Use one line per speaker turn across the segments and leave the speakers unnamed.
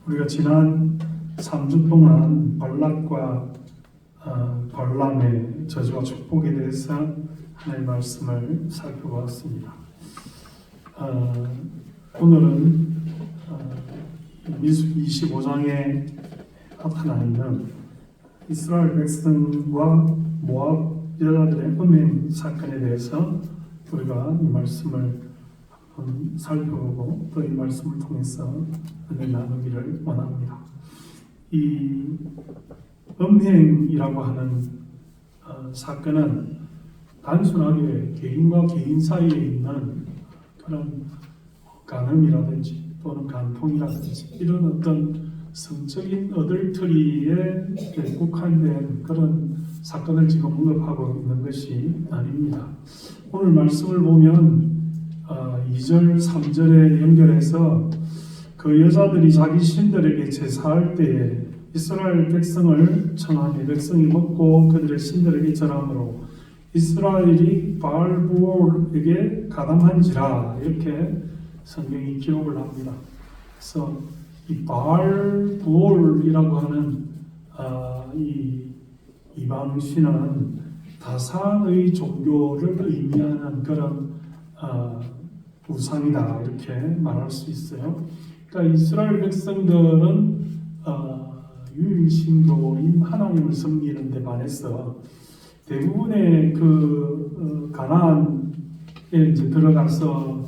우리가 지난 3주 동안 발락과 발람의 저주와 축복에 대해서 하나님의 말씀을 살펴보았습니다. 오늘은 민수기 25장에 나타나 있는 이스라엘 백성과 모압 여자들의 음행 사건에 대해서 우리가 이 말씀을 한번 살펴보고 또 이 말씀을 통해서 은혜 나누기를 원합니다. 이 음행이라고 하는 사건은 단순하게 개인과 개인 사이에 있는 그런 간음이라든지 또는 간통이라든지 이런 어떤 성적인 어덜트리에 국한된 그런 사건을 지금 언급하고 있는 것이 아닙니다. 오늘 말씀을 보면 2절, 3절에 연결해서 그 여자들이 자기 신들에게 제사할 때에 이스라엘 백성을 청하니 백성이 먹고 그들의 신들에게 절함으로 이스라엘이 바알부올에게 가담한지라 이렇게 성경이 기록을 합니다. 그래서 이 바알부올이라고 하는 이 이방신은 다산의 종교를 의미하는 그런 우상이다 이렇게 말할 수 있어요. 그러니까 이스라엘 백성들은 유일신교인 하나님을 섬기는 데 반해서 대부분의 그 가나안에 이제 들어가서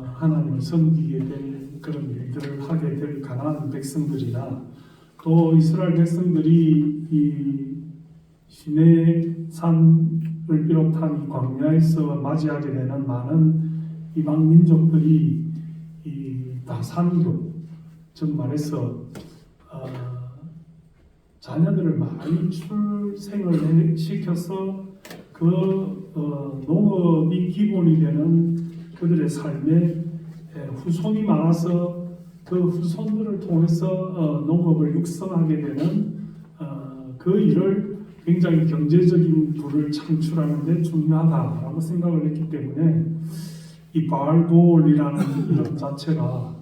하나님을 섬기게 될 그런 일들을 하게 될 가나안 백성들이나 또 이스라엘 백성들이 이 시내 산을 비롯한 이 광야에서 맞이하게 되는 많은 이방 민족들이 이 다산교, 즉 말해서 자녀들을 많이 출생을 시켜서 그 농업이 기본이 되는 그들의 삶에 후손이 많아서 그 후손들을 통해서 농업을 육성하게 되는 그 일을 굉장히 경제적인 부를 창출하는 데 중요하다라고 생각을 했기 때문에 이 바알볼이라는 이름 자체가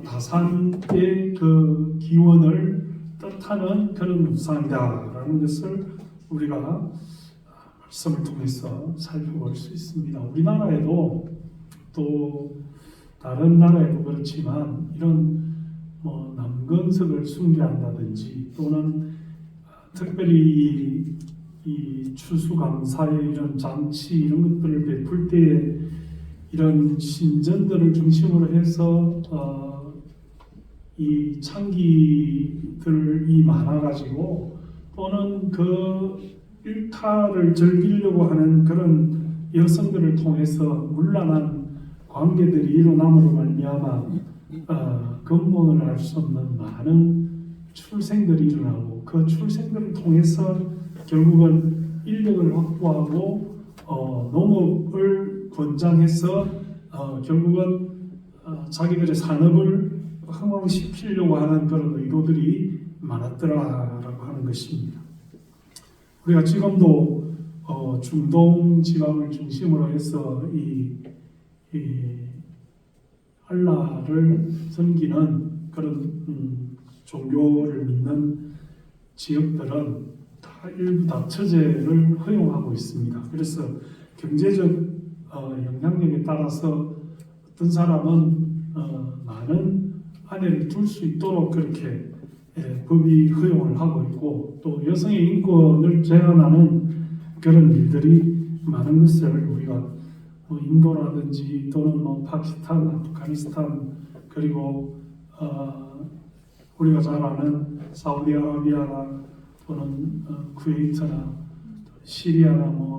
다산의 그 기원을 뜻하는 그런 우상이다라는 것을 우리가 말씀을 통해서 살펴볼 수 있습니다. 우리나라에도 또 다른 나라에도 그렇지만 이런 남건석을 숭배한다든지 또는 특별히 이 추수감사의 이런 잔치 이런 것들을 베풀 때에 이런 신전들을 중심으로 해서 이 창기들이 많아가지고 또는 그 일타를 즐기려고 하는 그런 여성들을 통해서 문란한 관계들이 일어남으로 말미암아 근본을 알 수 없는 많은 출생들이 일어나고 그 출생들을 통해서 결국은 인력을 확보하고 농업을 권장해서 결국은 자기들의 산업을 흥왕시키려고 하는 그런 의도들이 많았더라라고 하는 것입니다. 우리가 지금도 중동 지방을 중심으로 해서 이 알라를 섬기는 그런 종교를 믿는 지역들은 다 일부 다처제를 허용하고 있습니다. 그래서 경제적 영향력에 따라서 어떤 사람은 많은 아내를 둘 수 있도록 그렇게 법이 허용을 하고 있고 또 여성의 인권을 제한하는 그런 일들이 많은 것을 우리가 인도라든지 또는 파키스탄, 아프가니스탄 그리고 우리가 잘 아는 사우디아라비아나 또는 쿠웨이트나 시리아나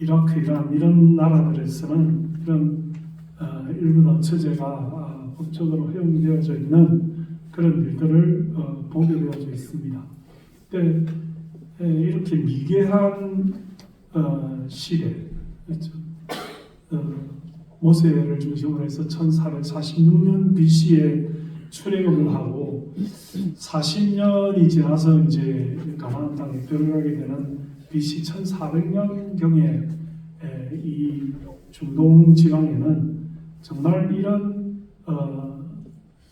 이라크, 이란 이런 나라들에서는 이런 일부 다처제가 법적으로 허용되어져 있는 그런 일들을 보게 되어져 있습니다. 이렇게 미개한 시대, 그렇죠? 모세를 중심으로 해서 1446년 BC에 출애굽을 하고 40년이 지나서 이제 가나안 땅에 들어가게 되는 BC 1400년경에 이 중동 지방에는 정말 이런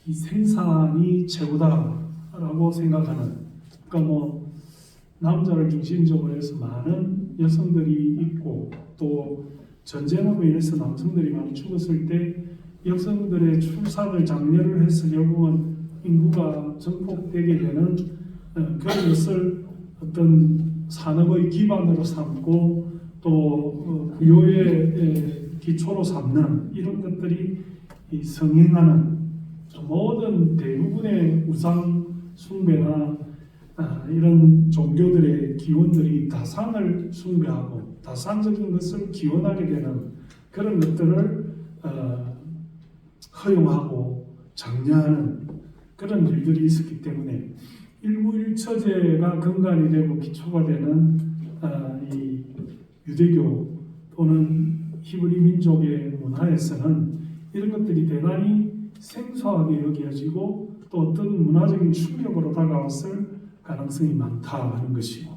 이 생산이 최고다라고 생각하는, 그러니까 뭐 남자를 중심적으로 해서 많은 여성들이 있고 또 전쟁으로 인해서 남성들이 많이 죽었을 때 여성들의 출산을 장려를 해서 결국은 인구가 증폭되게 되는 그런 것을 어떤 산업의 기반으로 삼고 또 부여의 기초로 삼는 이런 것들이 이 성행하는 모든 대부분의 우상 숭배나 이런 종교들의 기원들이 다산을 숭배하고 다산적인 것을 기원하게 되는 그런 것들을 허용하고 장려하는 그런 일들이 있었기 때문에 일부일처제가 근간이 되고 기초가 되는 이 유대교 또는 히브리 민족의 문화에서는 이런 것들이 대단히 생소하게 여겨지고 또 어떤 문화적인 충격으로 다가왔을 가능성이 많다 하는 것이고,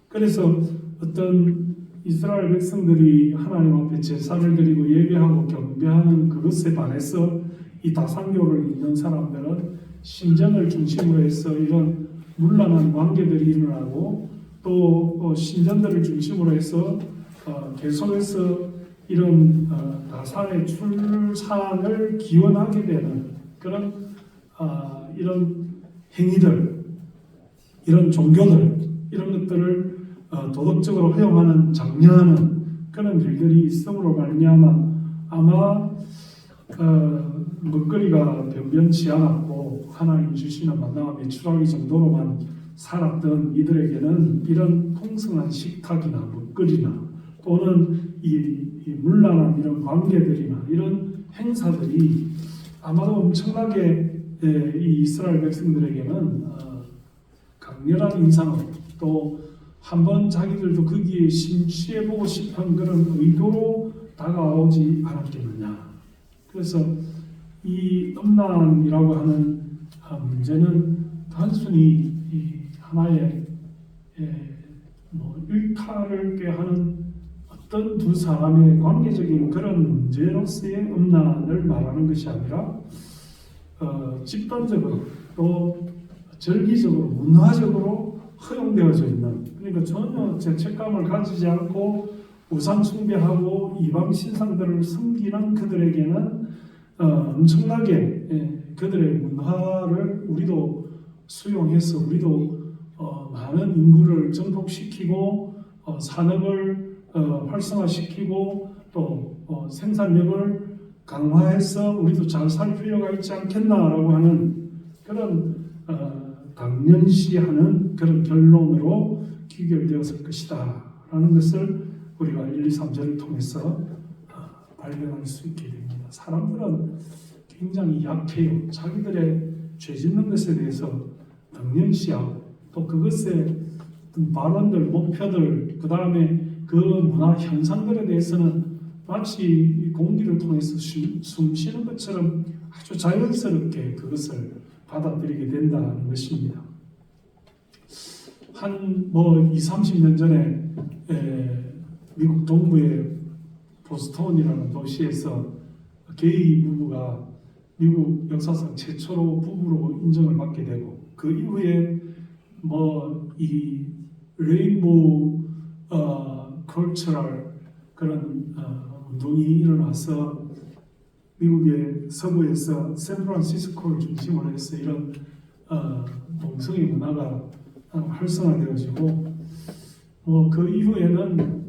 그래서 어떤 이스라엘 백성들이 하나님 앞에 제사를 드리고 예배하고 경배하는 그것에 반해서 이 다산교를 믿는 사람들은 신전을 중심으로 해서 이런 문란한 관계들이 일어나고 또 신전들을 중심으로 해서 계속해서 이런 다산의 출산을 기원하게 되는 그런 이런 행위들, 이런 종교들, 이런 것들을 도덕적으로 허용하는, 장려하는 그런 일들이 있음으로 말미암아 아마 먹거리가 변변치 않았고 하나님 주시는 만나와 매출하기 정도로만 살았던 이들에게는 이런 풍성한 식탁이나 먹거리나 또는 이 문란한 이런 관계들이나 이런 행사들이 아마도 엄청나게 이 이스라엘 백성들에게는 강렬한 인상을 또 한번 자기들도 거기에 심취해보고 싶은 그런 의도로 다가오지 않았겠느냐. 그래서 이 음란이라고 하는 문제는 단순히 이 하나의 일탈을 꾀하는 어떤 두 사람의 관계적인 그런 문제로서의 음란을 말하는 것이 아니라 집단적으로 또 절기적으로 문화적으로 허용되어져 있는, 그러니까 전혀 죄책감을 가지지 않고 우상 숭배하고 이방 신상들을 섬기는 그들에게는 엄청나게 그들의 문화를 우리도 수용해서 우리도 많은 인구를 증폭시키고 산업을 활성화시키고 또 생산력을 강화해서 우리도 잘 살 필요가 있지 않겠나라고 하는 그런 당연시하는 그런 결론으로 귀결되었을 것이다 라는 것을 우리가 1, 2, 3절을 통해서 발견할 수 있게 됩니다. 사람들은 굉장히 약해요. 자기들의 죄 짓는 것에 대해서 당연시하고 또 그것의 어떤 발언들, 목표들, 그 다음에 그 문화 현상들에 대해서는 마치 공기를 통해서 숨 쉬는 것처럼 아주 자연스럽게 그것을 받아들이게 된다는 것입니다. 한 20, 30년 전에 미국 동부의 보스턴이라는 도시에서 게이 부부가 미국 역사상 최초로 부부로 인정을 받게 되고 그 이후에 이 레인보우 컬처럴 그런 운동이 일어나서 미국의 서부에서 샌프란시스코를 중심으로 해서 이런 동성애 문화가 활성화되어지고 그 이후에는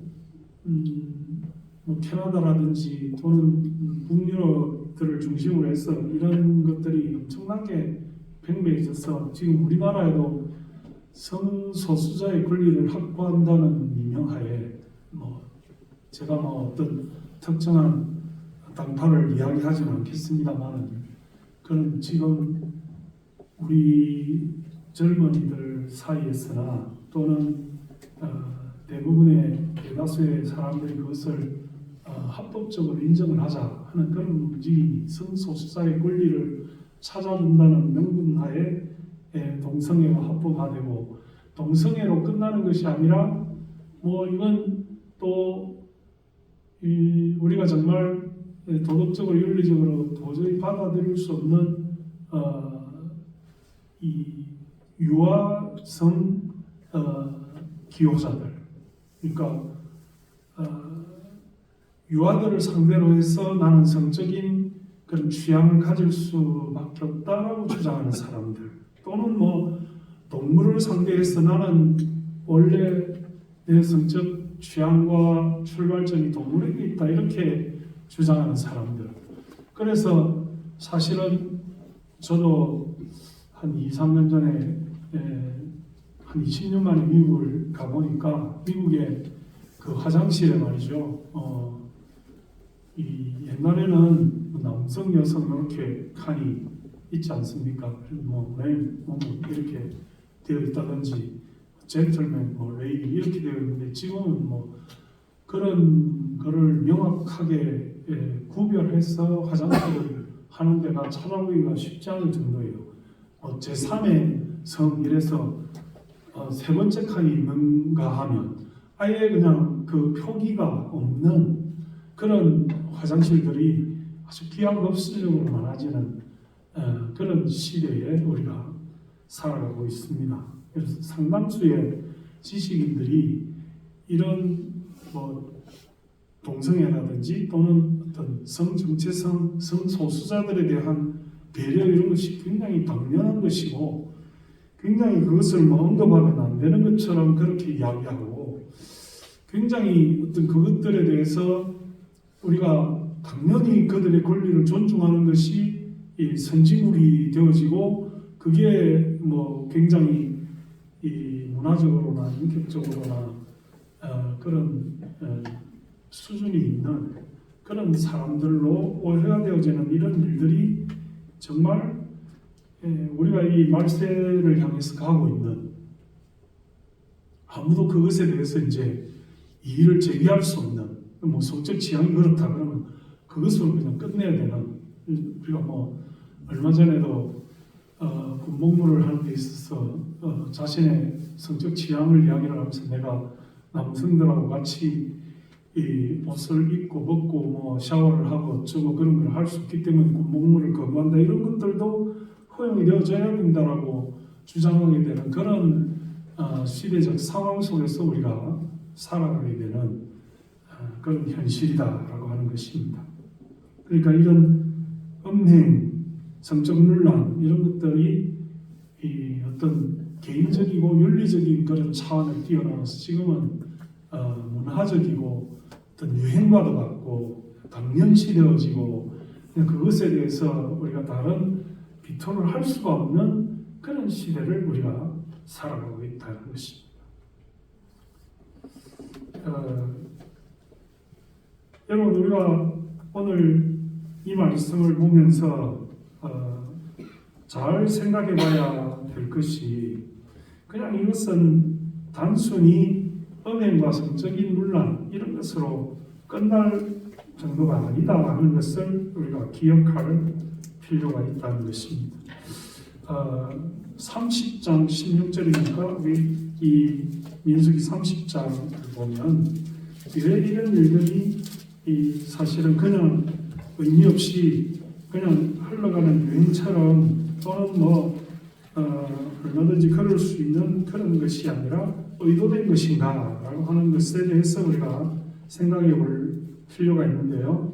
캐나다라든지 또는 북유럽들을 중심으로 해서 이런 것들이 엄청나게 팽배해져서 지금 우리나라에도 성소수자의 권리를 확보한다는 명하에 제가 어떤 특정한 당파를 이야기하지는 않겠습니다만 그런 지금 우리 젊은이들 사이에서나 또는 대부분의 대다수의 사람들이 그것을 합법적으로 인정을 하자 하는 그런 움직임이 성소수자의 권리를 찾아준다는 명분하에 동성애가 합법화되고 동성애로 끝나는 것이 아니라 이건 또 우리가 정말 도덕적으로 윤리적으로 도저히 받아들일 수 없는 이 유아성 기호자들, 그러니까 유아들을 상대로 해서 나는 성적인 그런 취향을 가질 수밖에 없다라고 주장하는 사람들, 또는 뭐 동물을 상대해서 나는 원래 내 성적 취향과 출발점이 동물에게 있다, 이렇게 주장하는 사람들. 그래서 사실은 저도 한 2, 3년 전에 한 20년 만에 미국을 가보니까 미국의 그 화장실에 말이죠. 이 옛날에는 남성, 여성 이렇게 칸이 있지 않습니까? 뭐 이렇게 되어 있다든지 젠틀맨, 뭐 레이디 이렇게 되어 있는데 지금은 뭐 그런 거를 명확하게 구별해서 화장실을 하는 데가 찾아보기가 쉽지 않을 정도예요. 제3의 성 이래서 세 번째 칸이 있는가 하면 아예 그냥 그 표기가 없는 그런 화장실들이 아주 기하급수적으로 많아지는 그런 시대에 우리가 살아가고 있습니다. 그래서 상당수의 지식인들이 이런 뭐 동성애라든지 또는 어떤 성정체성, 성소수자들에 대한 배려 이런 것이 굉장히 당연한 것이고 굉장히 그것을 뭐 언급하면 안 되는 것처럼 그렇게 이야기하고 굉장히 어떤 그것들에 대해서 우리가 당연히 그들의 권리를 존중하는 것이 이 선진국이 되어지고 그게 뭐 굉장히 이 문화적으로나 인격적으로나 그런 수준이 있는 그런 사람들로 오해가 되어지는 이런 일들이 정말 우리가 이 말세를 향해서 가고 있는, 아무도 그것에 대해서 이제 이의를 제기할 수 없는, 뭐 성적 취향이 그렇다 그러면 그것으로 그냥 끝내야 되는, 우리가 뭐 얼마 전에도 군복무를 하는 데 있어서 자신의 성적 취향을 이야기를 하면서 내가 남성들하고 같이 이 옷을 입고 벗고 뭐 샤워를 하고 어쩌고 그런 걸 할 수 없기 때문에 군복무를 거부한다, 이런 것들도 허용이 되어져야 된다라고 주장하게 되는 그런 시대적 상황 속에서 우리가 살아가게 되는 그런 현실이다라고 하는 것입니다. 그러니까 이런 음행, 성적 논란 이런 것들이 이 어떤 개인적이고 윤리적인 그런 차원을 뛰어넘어서 지금은 문화적이고 어떤 유행과도 같고 당연시되어지고 그것에 대해서 우리가 다른 비토를 할 수가 없는 그런 시대를 우리가 살아가고 있다는 것입니다. 여러분, 우리가 오늘 이 말씀을 보면서 잘 생각해 봐야 될 것이, 그냥 이것은 단순히 음행과 성적인 논란 이런 것으로 끝날 정도가 아니다 하는 것을 우리가 기억할 필요가 있다는 것입니다. 30장 16절이니까 우리 이 민수기 30장을 보면 이런 일들이 사실은 그냥 의미 없이 그냥 흘러가는 유행처럼 또는 뭐 얼마든지 그럴 수 있는 그런 것이 아니라 의도된 것인가라고 하는 것에 대해서 우리가 생각해 볼 필요가 있는데요.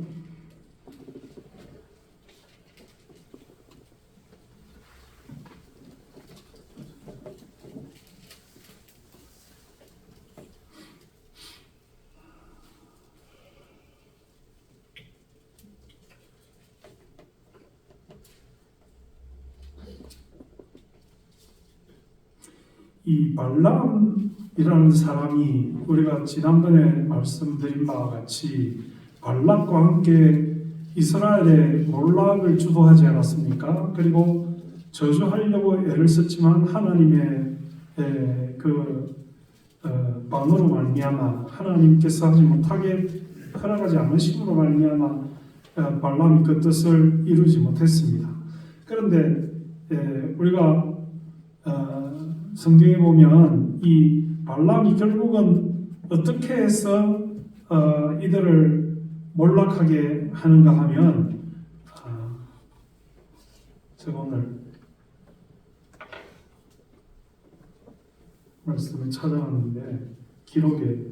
이 발람이라는 사람이 우리가 지난번에 말씀드린 바와 같이 발락과 함께 이스라엘의 몰락을 주도하지 않았습니까? 그리고 저주하려고 애를 썼지만 하나님의 반으로 말미암아 하나님께서 하지 못하게 허락하지 않으심으로 말미암아 발람이 그 뜻을 이루지 못했습니다. 그런데 우리가 성경에 보면 이 발람이 결국은 어떻게 해서 이들을 몰락하게 하는가 하면 제가 오늘 말씀을 찾아왔는데 기록에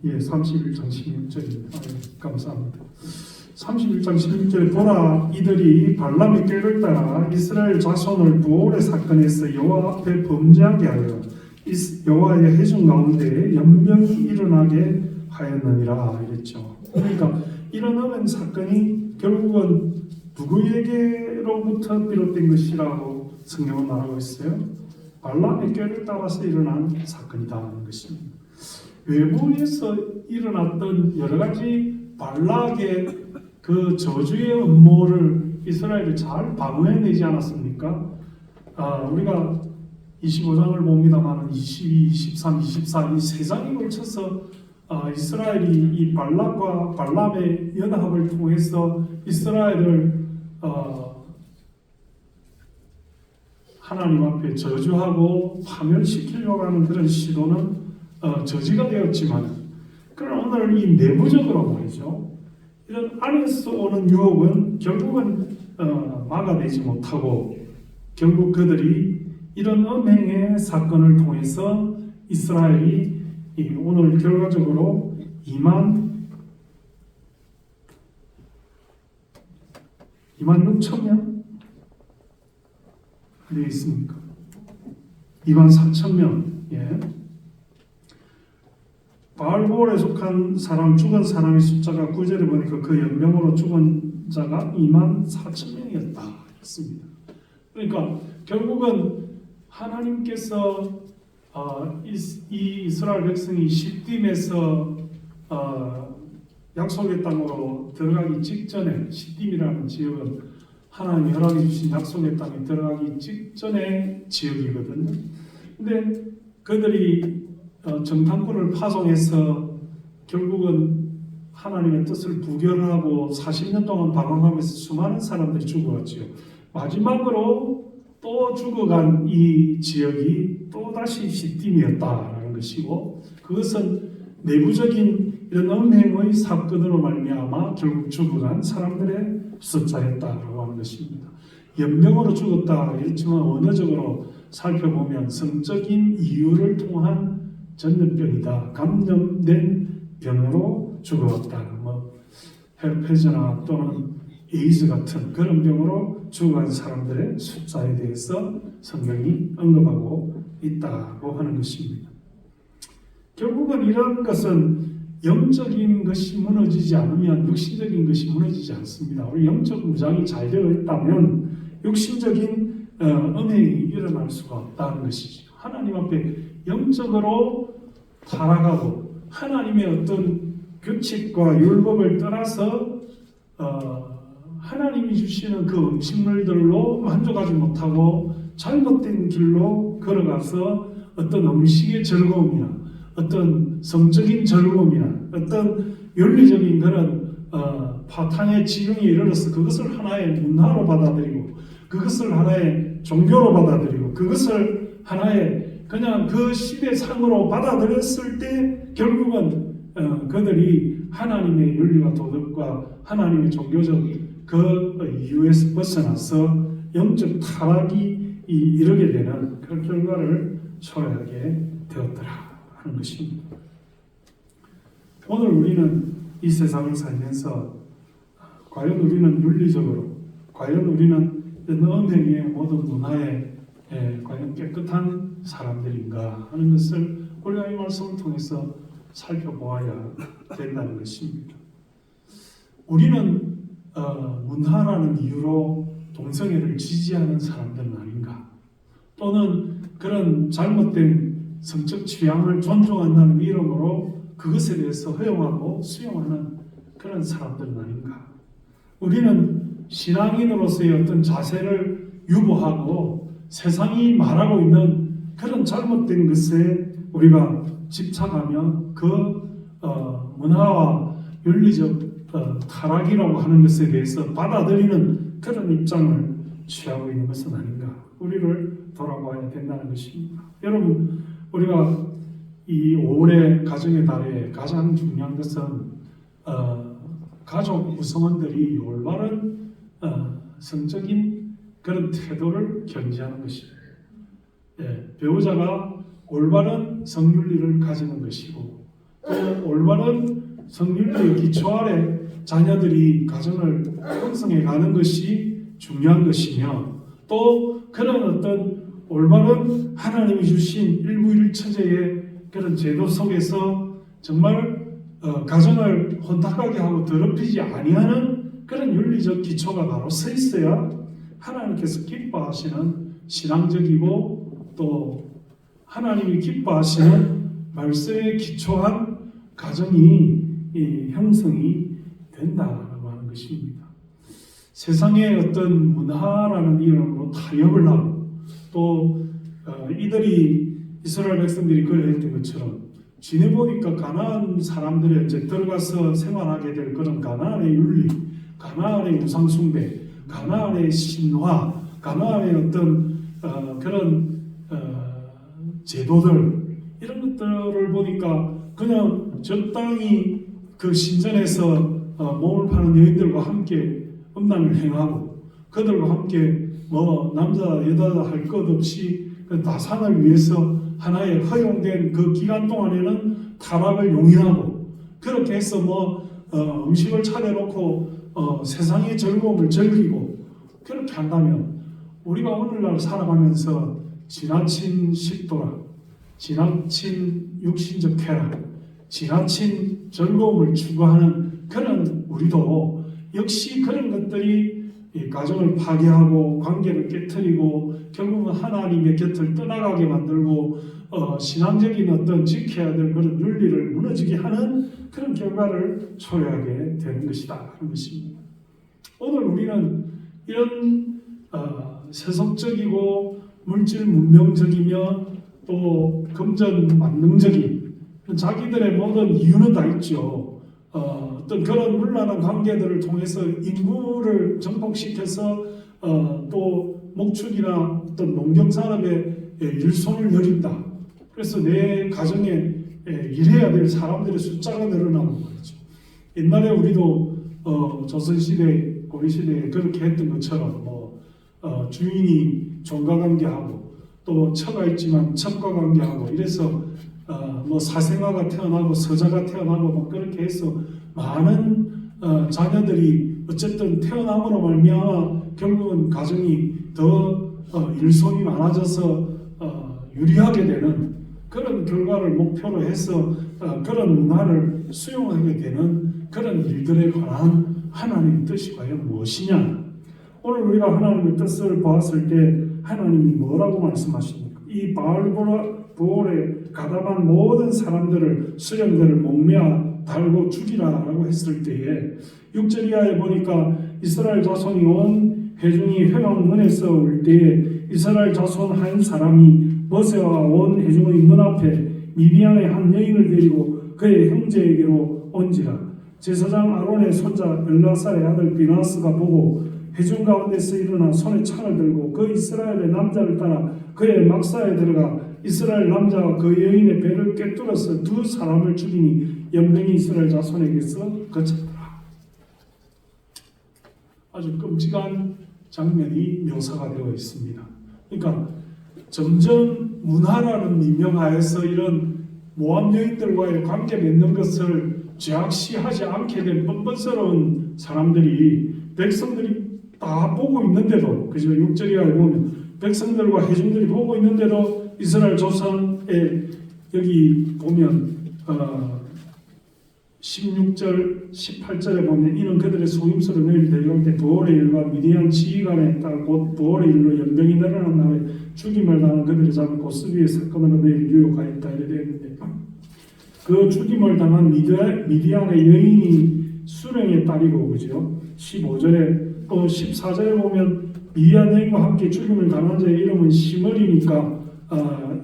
31장 16절입니다. 감사합니다. 31장 16절에 보라 이들이 발람의 꾀를 따라 이스라엘 자손을 부올의 사건에서 여호와 앞에 범죄하게 하여 여호와의 회중 가운데 연명이 일어나게 하였느니라 이랬죠. 그러니까 이런 음행 사건이 결국은 누구에게로부터 비롯된 것이라고 성경은 말하고 있어요. 발람의 꾀를 따라서 일어난 사건이다 하는 것입니다. 외부에서 일어났던 여러 가지 발락의 그 저주의 음모를 이스라엘이 잘 방어해내지 않았습니까? 우리가 25장을 봅니다만 22, 23, 24 이 세 장에 걸쳐서 이스라엘이 이 발락과 발람의 연합을 통해서 이스라엘을 하나님 앞에 저주하고 파멸시키려고 하는 그런 시도는 저지가 되었지만, 그러나 오늘 이 내부적으로 말이죠. 이런 안에서 오는 유혹은 결국은 막아내지 못하고 결국 그들이 이런 음행의 사건을 통해서 이스라엘이 오늘 결과적으로 2만 6천 명 어디 있습니까? 2만 4천 명. 예. 바알볼에 속한 사람, 죽은 사람의 숫자가 9절에 보니까 그 연명으로 죽은 자가 2만 4천 명이었다 했습니다. 그러니까 결국은 하나님께서 이 이스라엘 백성이 시딤에서 약속의 땅으로 들어가기 직전에, 시딤이라는 지역은 하나님이 허락해 주신 약속의 땅에 들어가기 직전의 지역이거든요. 근데 그들이 정탐꾼을 파송해서 결국은 하나님의 뜻을 부결하고 40년 동안 방황하면서 수많은 사람들이 죽어갔지요. 마지막으로 또 죽어간 이 지역이 또다시 시딤이었다라는 것이고, 그것은 내부적인 이런 음행의 사건으로 말미암아 결국 죽어간 사람들의 숫자였다라고 하는 것입니다. 연병으로 죽었다 했지만 원어적으로 살펴보면 성적인 이유를 통한 전염병이다. 감염된 병으로 죽어왔다. 헤르페스나 또는 에이즈 같은 그런 병으로 죽어간 사람들의 숫자에 대해서 성경이 언급하고 있다고 하는 것입니다. 결국은 이런 것은 영적인 것이 무너지지 않으면 육신적인 것이 무너지지 않습니다. 우리 영적 무장이 잘 되어 있다면 육신적인 음행이 일어날 수가 없다는 것이죠. 하나님 앞에 영적으로 타락하고 하나님의 어떤 규칙과 율법을 떠나서 하나님이 주시는 그 음식물들로 만족하지 못하고 잘못된 길로 걸어가서 어떤 음식의 즐거움이나 어떤 성적인 즐거움이나 어떤 윤리적인 그런 파탄의 지경에 이르러서 그것을 하나의 문화로 받아들이고 그것을 하나의 종교로 받아들이고 그것을 하나의 그냥 그 시대 상으로 받아들였을 때 결국은 그들이 하나님의 윤리와 도덕과 하나님의 종교적 그 이유에서 벗어나서 영적 타락이 이르게 되는 그런 결과를 초래하게 되었더라 하는 것입니다. 오늘 우리는 이 세상을 살면서 과연 우리는 윤리적으로, 과연 우리는 음행의 모든 문화에 과연 깨끗한 사람들인가 하는 것을 우리가 이 말씀을 통해서 살펴보아야 된다는 것입니다. 우리는 문화라는 이유로 동성애를 지지하는 사람들은 아닌가? 또는 그런 잘못된 성적 취향을 존중한다는 이름으로 그것에 대해서 허용하고 수용하는 그런 사람들은 아닌가? 우리는 신앙인으로서의 어떤 자세를 유보하고 세상이 말하고 있는 그런 잘못된 것에 우리가 집착하며 그 문화와 윤리적 타락이라고 하는 것에 대해서 받아들이는 그런 입장을 취하고 있는 것은 아닌가? 우리를 돌아봐야 된다는 것입니다. 여러분, 우리가 이 5월의 가정의 달에 가장 중요한 것은 가족 구성원들이 올바른 성적인 그런 태도를 견지하는 것입니다. 배우자가 올바른 성윤리를 가지는 것이고 또 올바른 성윤리의 기초 아래 자녀들이 가정을 형성해 가는 것이 중요한 것이며 또 그런 어떤 올바른 하나님이 주신 일부일처제의 그런 제도 속에서 정말 가정을 혼탁하게 하고 더럽히지 아니하는 그런 윤리적 기초가 바로 서 있어야 하나님께서 기뻐하시는 신앙적이고 또 하나님이 기뻐하시는 말씀에 기초한 가정이 형성이 된다라고 하는 것입니다. 세상의 어떤 문화라는 이름으로 타협을 하고 또 이들이 이스라엘 백성들이 그랬던 것처럼 지내보니까 가나안 사람들의 이제 들어가서 생활하게 될 그런 가나안의 윤리, 가나안의 우상숭배, 가나안의 신화, 가나안의 어떤 그런 제도들 이런 것들을 보니까 그냥 적당히 그 신전에서 몸을 파는 여인들과 함께 음란을 행하고 그들과 함께 뭐 남자 여자 할 것 없이 그 나상을 위해서 하나의 허용된 그 기간 동안에는 타락을 용인하고 그렇게 해서 뭐 음식을 차려놓고 세상의 즐거움을 즐기고 그렇게 한다면 우리가 오늘날 살아가면서 지나친 식도락, 지나친 육신적 쾌락, 지나친 즐거움을 추구하는 그런 우리도 역시 그런 것들이 가정을 파괴하고 관계를 깨트리고 결국은 하나님의 곁을 떠나가게 만들고 신앙적인 어떤 지켜야 될 그런 윤리를 무너지게 하는 그런 결과를 초래하게 되는 것이다 하는 것입니다. 오늘 우리는 이런 세속적이고 물질 문명적이며 또 금전 만능적인 자기들의 모든 이유는 다 있죠. 어떤 그런 물란한 관계들을 통해서 인구를 정복시켜서 또 목축이나 어떤 농경산업에 일손을 여린다. 그래서 내 가정에 일해야 될 사람들의 숫자가 늘어나고 말이죠. 옛날에 우리도 조선시대, 고려시대에 그렇게 했던 것처럼 주인이 종과 관계하고 또 처가 있지만 첩과 관계하고 이래서 뭐 사생아가 태어나고 서자가 태어나고 막 그렇게 해서 많은 자녀들이 어쨌든 태어남으로 말미암아 결국은 가정이 더 일손이 많아져서 유리하게 되는 그런 결과를 목표로 해서 그런 문화를 수용하게 되는 그런 일들에 관한 하나님의 뜻이 과연 무엇이냐? 오늘 우리가 하나님의 뜻을 보았을 때 하나님이 뭐라고 말씀하십니까? 이 바알볼에 가담한 모든 사람들을 수령들을 목매어 달고 죽이라라고 했을 때에 6절 이하에 보니까 이스라엘 자손이 온 회중이 회막문에서 올 때에 이스라엘 자손 한 사람이 모세와 온 회중의 문 앞에 미디안의 한 여인을 데리고 그의 형제에게로 온지라. 제사장 아론의 손자 엘라살의 아들 비나스가 보고 회중 가운데서 일어나 손에 창을 들고 그 이스라엘의 남자를 따라 그의 막사에 들어가 이스라엘 남자와 그 여인의 배를 꿰뚫어서 두 사람을 죽이니 연병이 이스라엘 자손에게서 그쳤더라. 아주 끔찍한 장면이 묘사가 되어 있습니다. 그러니까 점점 문화라는 미명하에서 이런 모함 여인들과의 관계 맺는 것을 죄악시하지 않게 된 뻔뻔스러운 사람들이 백성들이 다 보고 있는데도 그죠? 6절에 보면 백성들과 회중들이 보고 있는데도 이스라엘 조상에 여기 보면 16절 18절에 보면 이는 그들의 속임수로 너희를 데려올 때 두월의 일과 미디안 지휘관에 따라 곧 두월의 일로 연병이 늘어난 날에 죽임을 당한 그들을 잡은 고스비의 사건으로 너희를 유혹하였다 이렇게 되어 있는데 그 죽임을 당한 미디안의 여인이 수령의 딸이고 그죠? 15절에 또 14절에 보면 미디안 여인과 함께 죽임을 당한 자의 이름은 시므리니까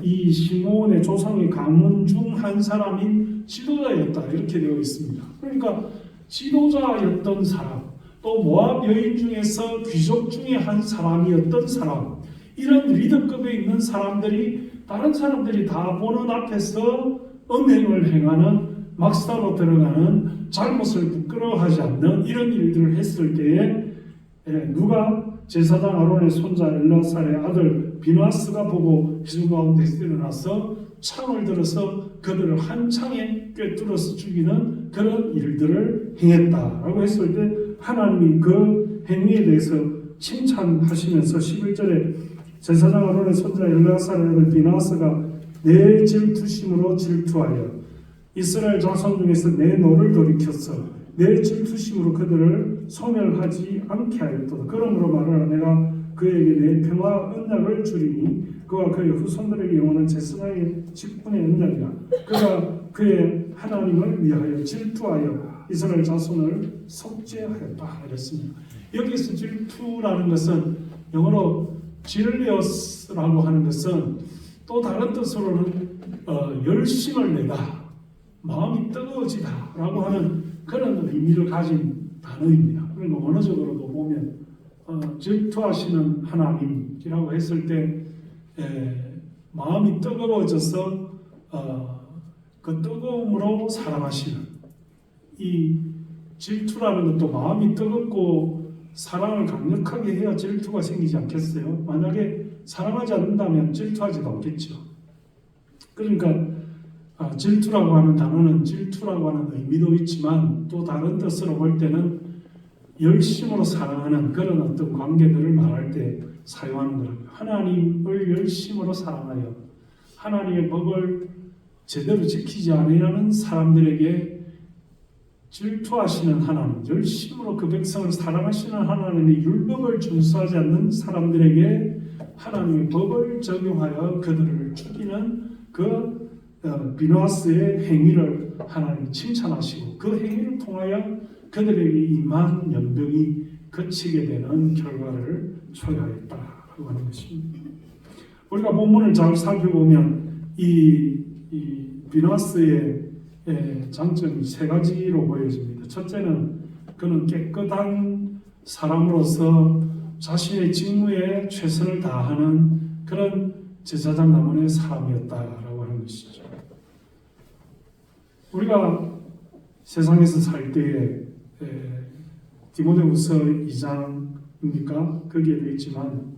이 시므온의 조상의 가문 중 한 사람인 지도자였다 이렇게 되어 있습니다. 그러니까 지도자였던 사람 또 모압 여인 중에서 귀족 중에 한 사람이었던 사람 이런 리더급에 있는 사람들이 다른 사람들이 다 보는 앞에서 음행을 행하는 막사로 들어가는 잘못을 부끄러워하지 않는 이런 일들을 했을 때에 누가 제사장 아론의 손자 엘라살의 아들 비나스가 보고 회중 가운데서 일어나서 창을 들어서 그들을 한 창에 꿰뚫어서 죽이는 그런 일들을 행했다라고 했을 때 하나님이 그 행위에 대해서 칭찬하시면서 11절에 제사장 아론의 손자 엘라살의 아들 비나스가 내 질투심으로 질투하여 이스라엘 자손 중에서 내 노를 돌이켰어 내 질투심으로 그들을 소멸하지 않게 하였도다. 그러므로 말하라 내가 그에게 내 평화 언약을 주리니 그와 그의 후손들에게 영원한 제사장의 직분의 언약이라. 그가 그의 하나님을 위하여 질투하여 이스라엘 자손을 속죄하였다 이랬습니다. 여기서 질투라는 것은 영어로 질리어스라고 하는 것은 또 다른 뜻으로는 열심을 내다, 마음이 뜨거워지다 라고 하는 그런 의미를 가진 단어입니다. 그리고 원어적으로도 보면 질투하시는 하나님이라고 했을 때 마음이 뜨거워져서 그 뜨거움으로 사랑하시는 이 질투라는 것도 마음이 뜨겁고 사랑을 강력하게 해야 질투가 생기지 않겠어요? 만약에 사랑하지 않는다면 질투하지도 않겠죠. 그러니까 질투라고 하는 단어는 질투라고 하는 의미도 있지만 또 다른 뜻으로 볼 때는 열심으로 사랑하는 그런 어떤 관계들을 말할 때 사용하는 거라고요. 하나님을 열심으로 사랑하여 하나님의 법을 제대로 지키지 않으려는 사람들에게 질투하시는 하나님, 열심으로 그 백성을 사랑하시는 하나님의 율법을 준수하지 않는 사람들에게 하나님의 법을 적용하여 그들을 죽이는 그 비나스의 행위를 하나님이 칭찬하시고 그 행위를 통하여 그들에게 임한 연병이 그치게 되는 결과를 초래하였다고 하는 것입니다. 우리가 본문을 잘 살펴보면 이 비나스의 장점이 세 가지로 보여집니다. 첫째는 그는 깨끗한 사람으로서 자신의 직무에 최선을 다하는 그런 제사장 가문의 사람이었다라고 하는 것이죠. 우리가 세상에서 살 때에 디모데후서 2장입니까? 거기에 되어 있지만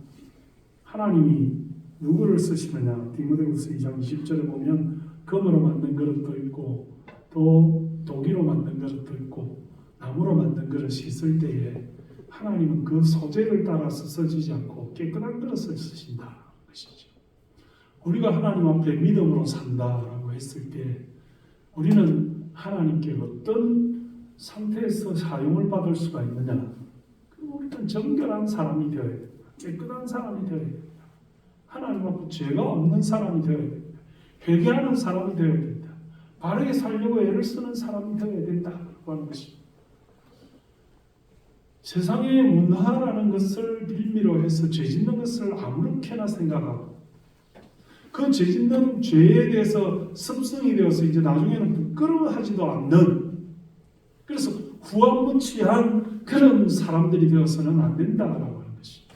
하나님이 누구를 쓰시느냐? 디모데후서 2장 20절에 보면 금으로 만든 그릇도 있고 또 독이로 만든 그릇도 있고 나무로 만든 그릇이 있을 때에 하나님은 그 소재를 따라서 써지지 않고 깨끗한 그릇을 쓰신다는 것이죠. 우리가 하나님 앞에 믿음으로 산다라고 했을 때 우리는 하나님께 어떤 상태에서 사용을 받을 수가 있느냐? 우리는 정결한 사람이 되어야 됩니다. 깨끗한 사람이 되어야 됩니다. 하나님 앞에 죄가 없는 사람이 되어야 됩니다. 회개하는 사람이 되어야 됩니다. 바르게 살려고 애를 쓰는 사람이 되어야 된다고 하는 것입니다. 세상의 문화라는 것을 빌미로 해서 죄 짓는 것을 아무렇게나 생각하고 그 죄 짓는 죄에 대해서 습성이 되어서 이제 나중에는 부끄러워하지도 않는, 그래서 후한무치한 그런 사람들이 되어서는 안 된다라고 하는 것입니다.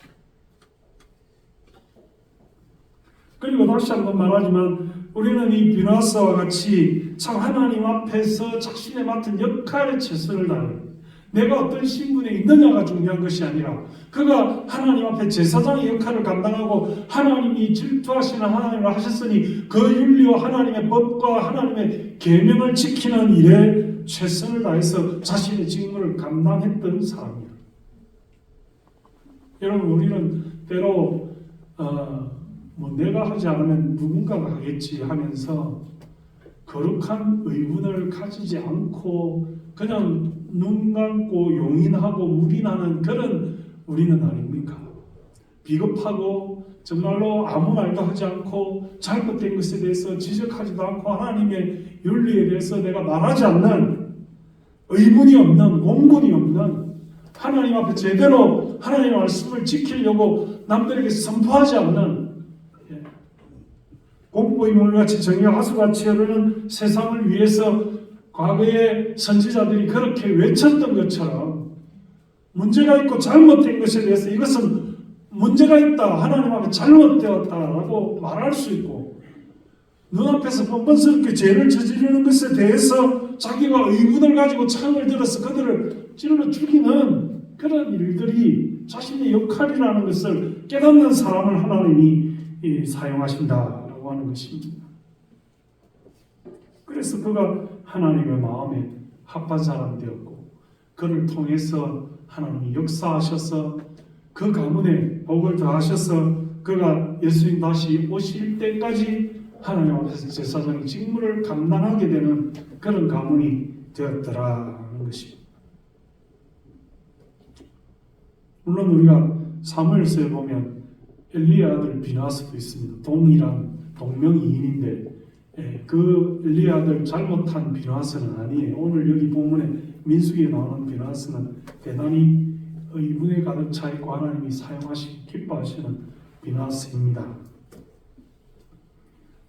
그리고 다시 한번 말하지만 우리는 이 비나스와 같이 참 하나님 앞에서 자신의 맡은 역할에 최선을 다해 내가 어떤 신분에 있느냐가 중요한 것이 아니라 그가 하나님 앞에 제사장의 역할을 감당하고 하나님이 질투하시는 하나님을 하셨으니 그 윤리와 하나님의 법과 하나님의 계명을 지키는 일에 최선을 다해서 자신의 직무를 감당했던 사람이에요. 여러분, 우리는 때로 내가 하지 않으면 누군가가 하겠지 하면서 거룩한 의문을 가지지 않고 그냥 눈 감고 용인하고 묵인하는 그런 우리는 아닙니까? 비겁하고 정말로 아무 말도 하지 않고 잘못된 것에 대해서 지적하지도 않고 하나님의 윤리에 대해서 내가 말하지 않는, 의문이 없는, 공분이 없는, 하나님 앞에 제대로 하나님의 말씀을 지키려고 남들에게 선포하지 않는 공포의 물같이 정의와 하수같이 흐르는 세상을 위해서 과거의 선지자들이 그렇게 외쳤던 것처럼 문제가 있고 잘못된 것에 대해서 이것은 문제가 있다, 하나님 앞에 잘못되었다라고 말할 수 있고 눈앞에서 뻔뻔스럽게 죄를 저지르는 것에 대해서 자기가 의문을 가지고 창을 들어서 그들을 찔러 죽이는 그런 일들이 자신의 역할이라는 것을 깨닫는 사람을 하나님이 사용하신다라고 하는 것입니다. 그래서 그가 하나님의 마음에 합한 사람 되었고, 그를 통해서 하나님이 역사하셔서 그 가문에 복을 더하셔서 그가 예수님 다시 오실 때까지 하나님 앞에서 제사장의 직무를 감당하게 되는 그런 가문이 되었더라는 것입니다. 물론 우리가 사무엘서에 보면 엘리의 아들 비나스도 있습니다. 동일한 동명이인인데 그 엘리의 아들 잘못한 비나스는 아니에요. 오늘 여기 본문에 민수기에 나오는 비나스는 대단히 이분에 가득 차 있고 하나님이 사용하시기 기뻐하시는 비나스입니다.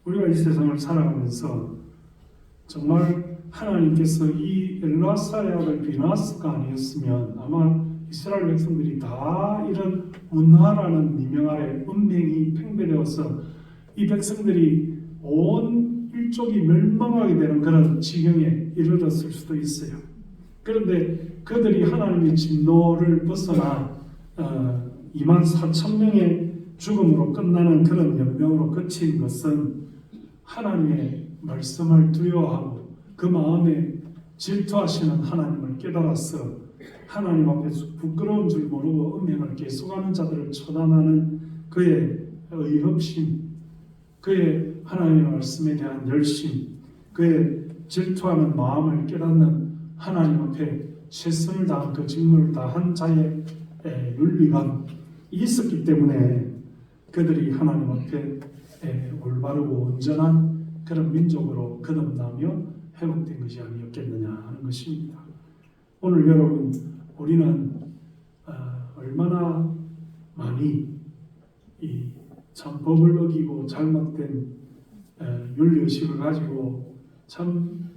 우리가 이 세상을 살아가면서 정말 하나님께서 이 엘라사의 아들 비나스가 아니었으면 아마 이스라엘 백성들이 다 이런 문하라는 미명 아래 운명이 팽배되어서 이 백성들이 온 일족이 멸망하게 되는 그런 지경에 이르렀을 수도 있어요. 그런데 그들이 하나님의 진노를 벗어나 24,000명의 죽음으로 끝나는 그런 연명으로 그친 것은 하나님의 말씀을 두려워하고 그 마음에 질투하시는 하나님을 깨달아서 하나님 앞에서 부끄러운 줄 모르고 음행을 계속하는 자들을 처단하는 그의 의협심, 그의 하나님의 말씀에 대한 열심, 그의 질투하는 마음을 깨닫는 하나님 앞에 최선을 다한 그 직무를 다한 자의 윤리감이 있었기 때문에 그들이 하나님 앞에 올바르고 온전한 그런 민족으로 거듭나며 회복된 것이 아니었겠느냐 하는 것입니다. 오늘 여러분, 우리는 얼마나 많이 이 참 법을 어기고 잘못된 윤리의식을 가지고 참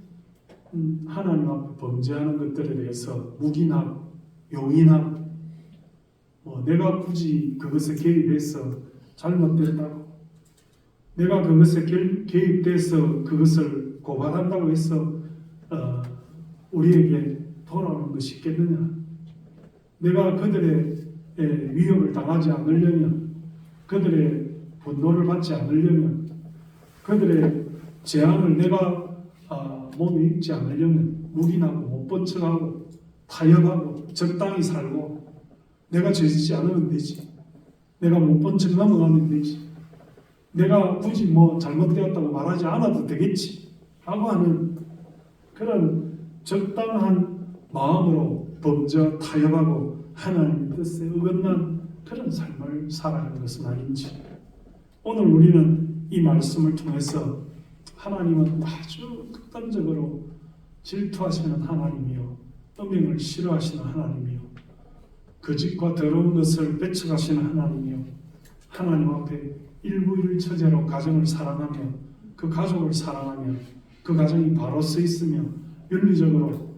하나님 앞에 범죄하는 것들에 대해서 묵인하고 용인하고 내가 굳이 그것에 개입해서 잘못됐다고, 내가 그것에 개입돼서 그것을 고발한다고 해서 우리에게 돌아오는 것이 있겠느냐? 내가 그들의 위협을 당하지 않으려면, 그들의 분노를 받지 않으려면, 그들의 재앙을 내가 몸에 입지 않으려면 묵인하고 못 본 척하고 타협하고 적당히 살고 내가 죄짓지 않으면 되지. 내가 못 본 척 넘어가면 되지. 내가 굳이 잘못되었다고 말하지 않아도 되겠지 라고 하는 그런 적당한 마음으로 범죄 타협하고 하나님의 뜻에 어긋난 그런 삶을 살아가는 것은 아닌지, 오늘 우리는 이 말씀을 통해서 하나님은 아주 극단적으로 질투하시는 하나님이요, 음행을 싫어하시는 하나님이요, 거짓과 더러운 것을 배척하시는 하나님이요, 하나님 앞에 일부일처제로 가정을 사랑하며 그 가족을 사랑하며 그 가정이 바로 서 있으며 윤리적으로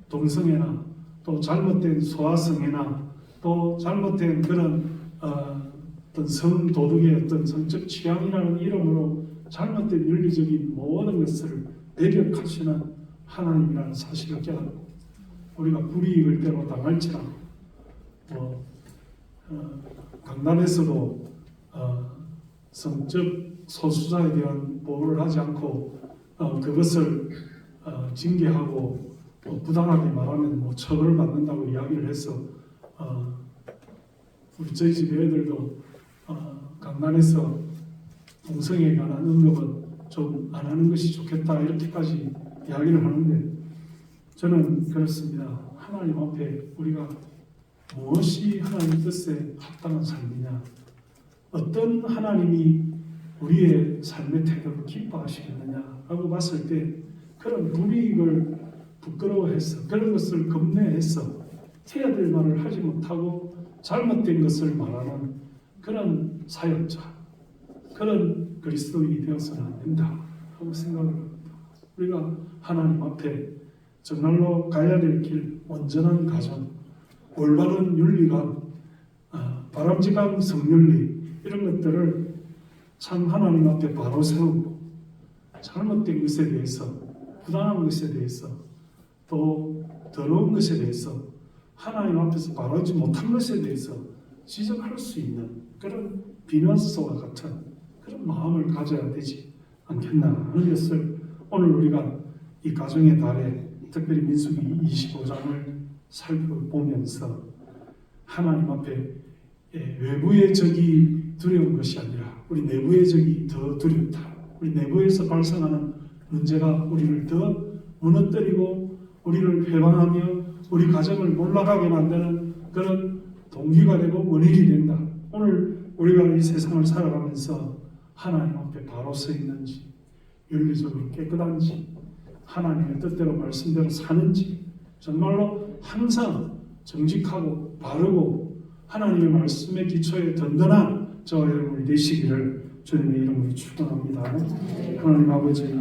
동성애나 또 잘못된 소아성애나 또 잘못된 그런 어떤 성도덕의 어떤 성적 취향이라는 이름으로 잘못된 윤리적인 모든 것을 배격하시는 하나님이라는 사실을 깨닫고 우리가 불이익을 때로 당할지라도 강단에서도 성적 소수자에 대한 보호를 하지 않고 그것을 징계하고 부당하게 말하면 처벌을 받는다고 이야기를 해서 우리 저희 집 애들도 강단에서 동성애에 관한 언급은 좀 안 하는 것이 좋겠다 이렇게까지 이야기를 하는데, 저는 그렇습니다. 하나님 앞에 우리가 무엇이 하나님 뜻에 합당한 삶이냐, 어떤 하나님이 우리의 삶의 태도를 기뻐하시겠느냐라고 봤을 때 그런 불이익을 부끄러워해서 그런 것을 겁내해서 해야 될 말을 하지 못하고 잘못된 것을 말하는 그런 사역자, 그런 그리스도인이 되어서는 안 된다 하고 생각을 합니다. 우리가 하나님 앞에 정말로 가야 될 길, 온전한 가정, 올바른 윤리감, 바람직한 성윤리, 이런 것들을 참 하나님 앞에 바로 세우고 잘못된 것에 대해서, 부당한 것에 대해서, 또 더러운 것에 대해서, 하나님 앞에서 바로하지 못한 것에 대해서 지적할 수 있는 그런 비너스와 같은 그런 마음을 가져야 되지 않겠나 하는 것을 오늘 우리가 이 가정의 달에 특별히 민수기 25장을 살펴보면서 하나님 앞에 외부의 적이 두려운 것이 아니라 우리 내부의 적이 더 두렵다. 우리 내부에서 발생하는 문제가 우리를 더 무너뜨리고 우리를 회방하며 우리 가정을 몰락하게 만드는 그런 동기가 되고 원인이 된다. 오늘 우리가 이 세상을 살아가면서 하나님 앞에 바로 서 있는지, 윤리적으로 깨끗한지, 하나님의 뜻대로 말씀대로 사는지, 정말로 항상 정직하고 바르고 하나님의 말씀의 기초에 든든한 저와 여러분이 되시기를 주님의 이름으로 축원합니다. 하나님 아버지,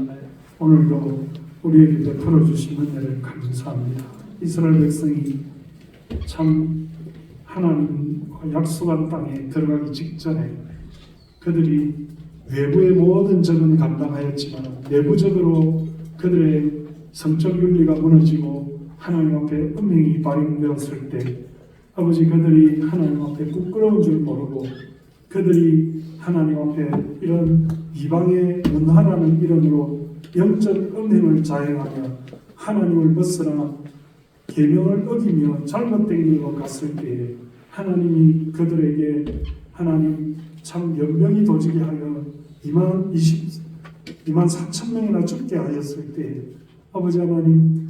오늘도 우리에게 베풀어 주신 은혜를 감사합니다. 이스라엘 백성이 참 하나님과 약속한 땅에 들어가기 직전에 그들이 외부의 모든 적은 감당하였지만 내부적으로 그들의 성적 윤리가 무너지고 하나님 앞에 운명이 발용되었을 때 아버지 그들이 하나님 앞에 부끄러운 줄 모르고 그들이 하나님 앞에 이런 이방의 문화라는 이름으로 영적 음행을 자행하며 하나님을 벗어나 계명을 어기며 잘못된 길로 갔을 때에 하나님이 그들에게 하나님 참 연병이 도지게 하여 2만 4천 명이나 죽게 하였을 때 아버지 하나님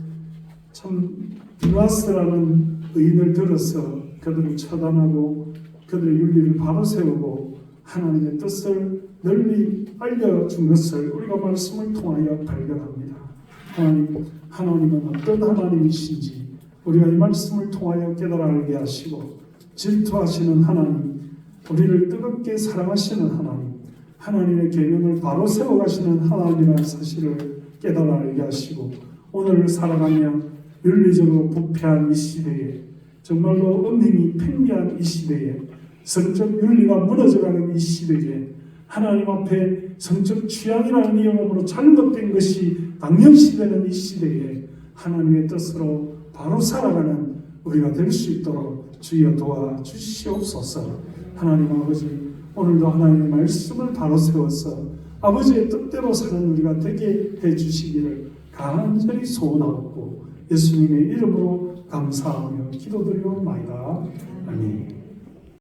참 비나스라는 의인을 들어서 그들을 처단하고 그들의 윤리를 바로 세우고 하나님의 뜻을 널리 알려준 것을 우리가 말씀을 통하여 발견합니다. 하나님은 어떤 하나님이신지 우리가 이 말씀을 통하여 깨달아 알게 하시고 질투하시는 하나님, 우리를 뜨겁게 사랑하시는 하나님, 하나님의 계명을 바로 세워가시는 하나님이라는 사실을 깨달아 알게 하시고 오늘 살아가며 윤리적으로 부패한 이 시대에 정말로 음행이 팽배한 이 시대에 성적 윤리가 무너져가는 이 시대에 하나님 앞에 성적 취향이라는 이름으로 잘못된 것이 당연시되는 이 시대에 하나님의 뜻으로 바로 살아가는 우리가 될 수 있도록 주여 도와주시옵소서. 하나님 아버지, 오늘도 하나님의 말씀을 바로 세워서 아버지의 뜻대로 사는 우리가 되게 해주시기를 간절히 소원하고 예수님의 이름으로 감사하며 기도드리옵나이다. 아멘.